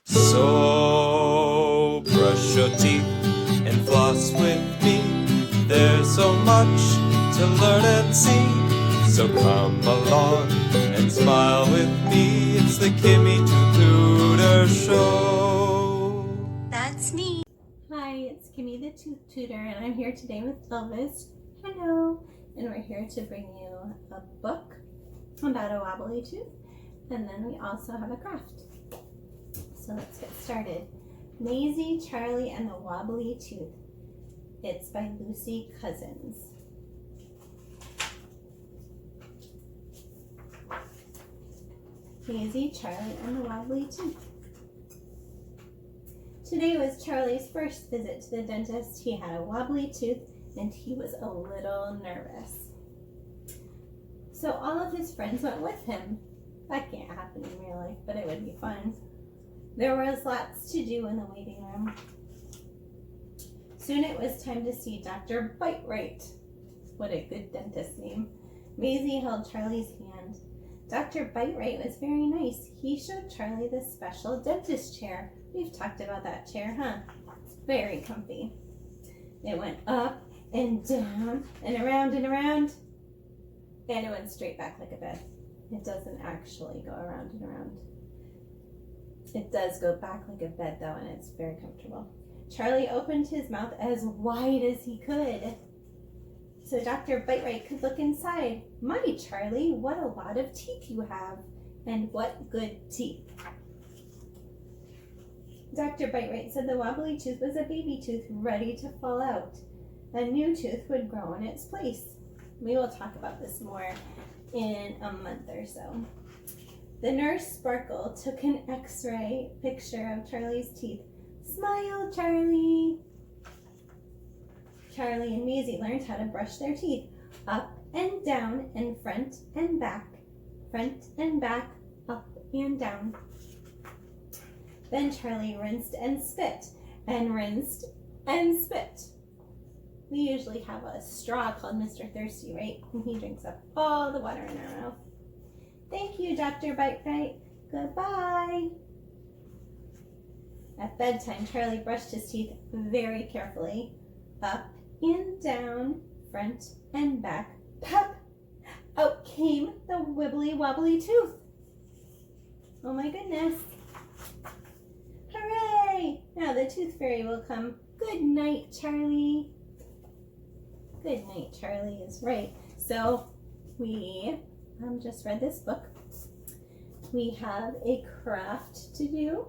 So brush your teeth and floss with me. There's so much to learn and see. So come along and smile with me. It's the Kimmy Tutor Show. That's me. Hi, it's Kimmy the Tooth Tutor, and I'm here today with Elvis. Hello. And we're here to bring you a book about a wobbly tooth, and then we also have a craft. So let's get started. Maisy, Charley, and the Wobbly Tooth. It's by Lucy Cousins. Maisy, Charley, and the Wobbly Tooth. Today was Charley's first visit to the dentist. He had a wobbly tooth and he was a little nervous. So all of his friends went with him. That can't happen in real life, but it would be fun. There was lots to do in the waiting room. Soon it was time to see Dr. Bite-Right. What a good dentist name. Maisy held Charley's hand. Dr. Bite-Right was very nice. He showed Charley the special dentist chair. We've talked about that chair, huh? It's very comfy. It went up and down and around, and it went straight back like a bed. It doesn't actually go around and around. It does go back like a bed though, and it's very comfortable. Charley opened his mouth as wide as he could so Dr. Bite-Right could look inside. My, Charley, what a lot of teeth you have, and what good teeth. Dr. Bite-Right said the wobbly tooth was a baby tooth ready to fall out. A new tooth would grow in its place. We will talk about this more in a month or so. The nurse, Sparkle, took an x-ray picture of Charley's teeth. Smile, Charley! Charley and Maisy learned how to brush their teeth. Up and down and front and back, up and down. Then Charley rinsed and spit, and rinsed and spit. We usually have a straw called Mr. Thirsty, right? And he drinks up all the water in our mouth. Thank you, Dr. Bite-Right. Goodbye. At bedtime, Charley brushed his teeth very carefully. Up and down, front and back, pop. Out came the wibbly wobbly tooth. Oh my goodness. Hooray! Now the tooth fairy will come. Good night, Charley. Good night, Charley is right. So we just read this book. We have a craft to do,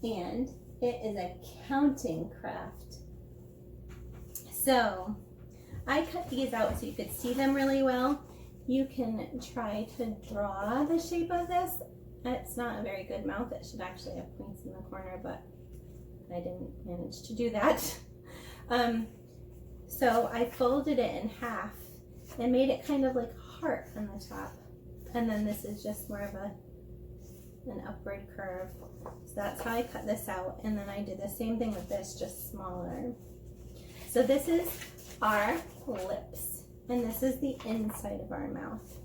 and it is a counting craft. So I cut these out so you could see them really well. You can try to draw the shape of this. It's not a very good mouth. It should actually have points in the corner, but I didn't manage to do that. So I folded it in half and made it kind of like a heart on the top. And then this is just more of an upward curve. So that's how I cut this out. And then I did the same thing with this, just smaller. So this is our lips, and this is the inside of our mouth.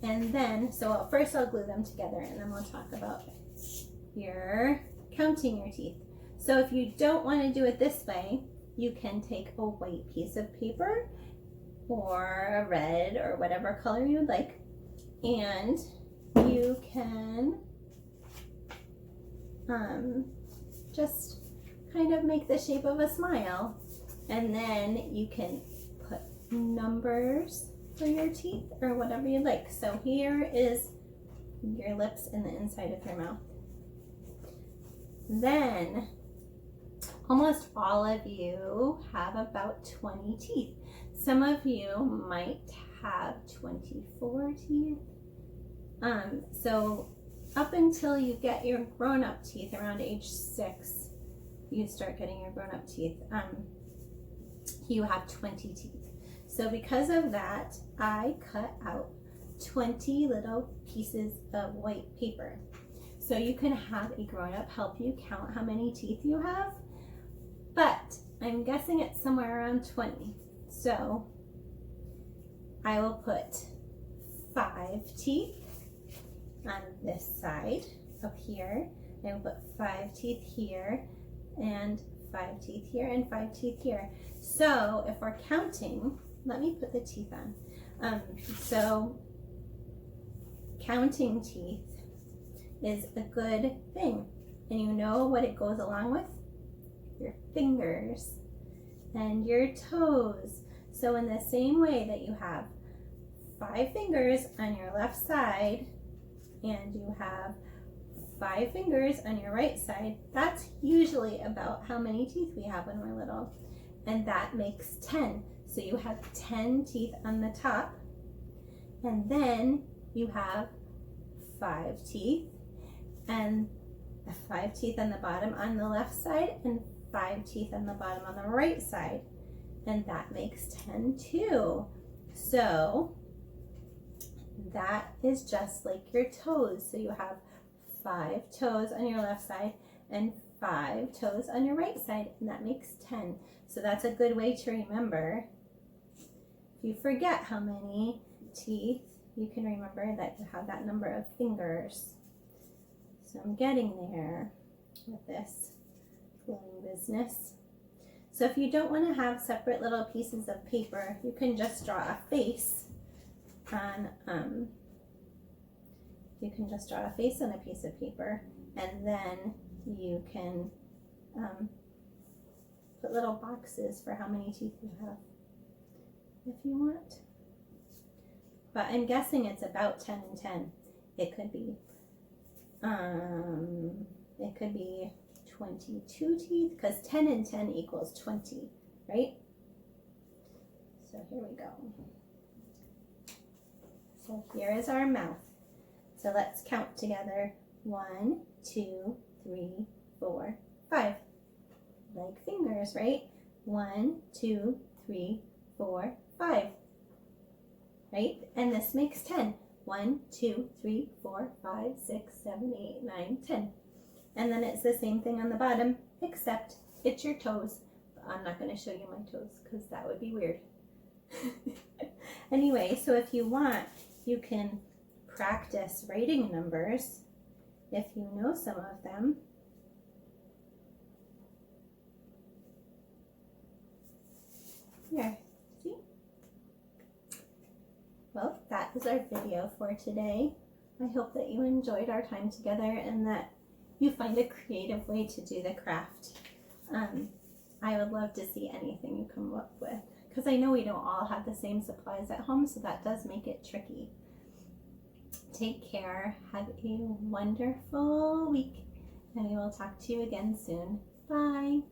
And then, first I'll glue them together, and then we'll talk about counting your teeth. So if you don't want to do it this way, you can take a white piece of paper or a red or whatever color you would like, and you can just kind of make the shape of a smile, and then you can put numbers for your teeth or whatever you like. So here is your lips and the inside of your mouth. Then almost all of you have about 20 teeth. Some of you might have 24 teeth. So up until you get your grown-up teeth around age 6, you start getting your grown-up teeth, you have 20 teeth. So because of that, I cut out 20 little pieces of white paper. So you can have a grown-up help you count how many teeth you have, but I'm guessing it's somewhere around 20. So I will put 5 teeth on this side up here. I will put 5 teeth here, and 5 teeth here, and 5 teeth here. So if we're counting, let me put the teeth on. So counting teeth is a good thing. And you know what it goes along with? Your fingers and your toes. So in the same way that you have 5 fingers on your left side and you have 5 fingers on your right side, that's usually about how many teeth we have when we're little. And that makes 10. So you have 10 teeth on the top, and then you have 5 teeth, and 5 teeth on the bottom on the left side, and 5 teeth on the bottom on the right side. And that makes 10 too. So that is just like your toes. So you have 5 toes on your left side and 5 toes on your right side, and that makes 10. So that's a good way to remember. If you forget how many teeth, you can remember that you have that number of fingers. So I'm getting there with this glowing business. So if you don't want to have separate little pieces of paper, you can just draw a face on a piece of paper, and then you can put little boxes for how many teeth you have if you want. But I'm guessing it's about 10 and 10. It could be 22 teeth, because 10 and 10 equals 20, right? So here we go. So here is our mouth. So let's count together. 1, 2, 3, 4, 5. Like fingers, right? 1, 2, 3, 4, 5. Right? And this makes 10. 1, 2, 3, 4, 5, 6, 7, 8, 9, 10. And then it's the same thing on the bottom, except it's your toes. I'm not going to show you my toes because that would be weird. Anyway, so if you want, you can practice writing numbers if you know some of them. Here, see? Well, that is our video for today. I hope that you enjoyed our time together and that you find a creative way to do the craft. I would love to see anything you come up with, because I know we don't all have the same supplies at home, so that does make it tricky. Take care, have a wonderful week, and we will talk to you again soon. Bye.